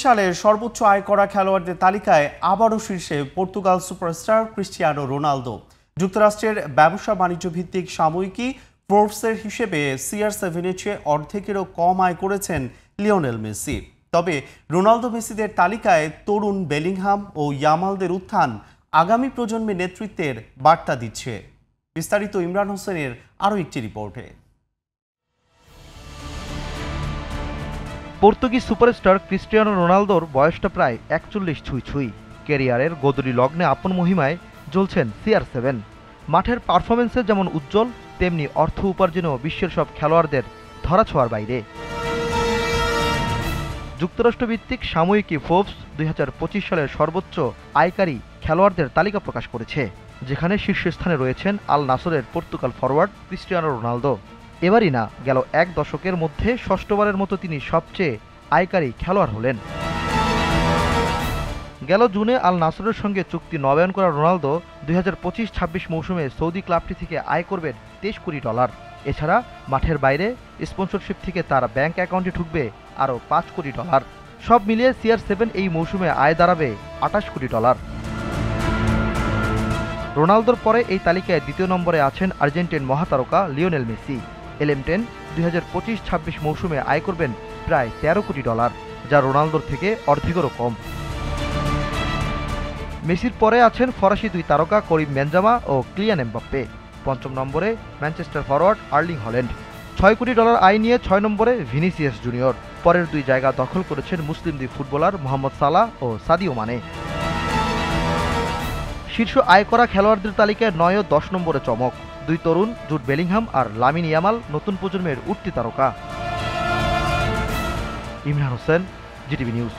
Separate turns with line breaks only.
সালের সর্বোচ্চ আয় করা খেলোয়াড়দের তালিকায় আবারও শীর্ষে পর্তুগাল সুপারস্টার ক্রিস্টিয়ানো রোনালদো। যুক্তরাষ্ট্রের ব্যবসা বাণিজ্য ভিত্তিক সাময়িকী ফোর্বসের হিসেবে CR7-এর চেয়ে অর্ধেকেরও কম আয় করেছেন লিওনেল মেসি। তবে রোনালদো মেসিদের তালিকায় তরুণ বেলিংহাম ও ইয়ামালদের উত্থান আগামী প্রজন্মের নেতৃত্বের বার্তা দিচ্ছে। বিস্তারিত ইমরান হোসেনের আরও একটি রিপোর্টে।
পর্তুগিজ সুপারস্টার ক্রিস্টিয়ানো রোনালদোর বয়সটা প্রায় 41 ছুঁই। ক্যারিয়ারের গোদরি লগ্নে আপন মহিমায় জ্বলছেন CR7। মাঠের পারফরমেন্সে যেমন উজ্জ্বল, তেমনি অর্থ উপার্জনেও বিশ্বের সব খেলোয়াড়দের ধরাছোঁয়ার বাইরে। যুক্তরাষ্ট্রভিত্তিক সাময়িকী ফোর্বস 2025 সালের সর্বোচ্চ আয়কারী খেলোয়াড়দের তালিকা প্রকাশ করেছে, যেখানে শীর্ষস্থানে রয়েছেন আল নাসরের পর্তুগাল ফরওয়ার্ড ক্রিস্টিয়ানো রোনালদো। এবারই না, গেল এক দশকের মধ্যে ষষ্ঠবারের মতো তিনি সবচেয়ে আয়কারী খেলোয়াড় হলেন। গেল জুনে আল নাসরের সঙ্গে চুক্তি নবায়ন করা রোনালদো 2025-26 মৌসুমে সৌদি ক্লাবটি থেকে আয় করবেন $23 কোটি। এছাড়া মাঠের বাইরে স্পন্সরশিপ থেকে তার ব্যাংক অ্যাকাউন্টে ঢুকবে আরও $5 কোটি। সব মিলিয়ে CR7 এই মৌসুমে আয় দাঁড়াবে $28 কোটি। রোনালদোর পরে এই তালিকায় দ্বিতীয় নম্বরে আছেন আর্জেন্টিন মহাতারকা লিওনেল মেসি। LM10 2025-26 মৌসুমে আয় করবেন প্রায় $13 কোটি, যা রোনালদোর থেকে অর্ধেকেরও কম। মেসির পরে আছেন ফরাসি দুই তারকা করিম বেনজেমা ও কিলিয়ান এমবাপ্পে। পঞ্চম নম্বরে ম্যানচেস্টার ফরওয়ার্ড আর্লিং হল্যান্ড। $6 কোটি আয় নিয়ে 6 নম্বরে ভিনিসিয়াস জুনিয়র। পরের দুই জায়গা দখল করেছেন মুসলিম দুই ফুটবলার মোহাম্মদ সালাহ ও সাদিও মানে। শীর্ষ আয় করা খেলোয়াড়দের তালিকায় 9 ও 10 নম্বরে চমক দুই তরুণ জুড বেলিংহাম আর লামিন ইয়ামাল, নতুন প্রজন্মের উঠতি তারকা। Imran Hossain, GTV news.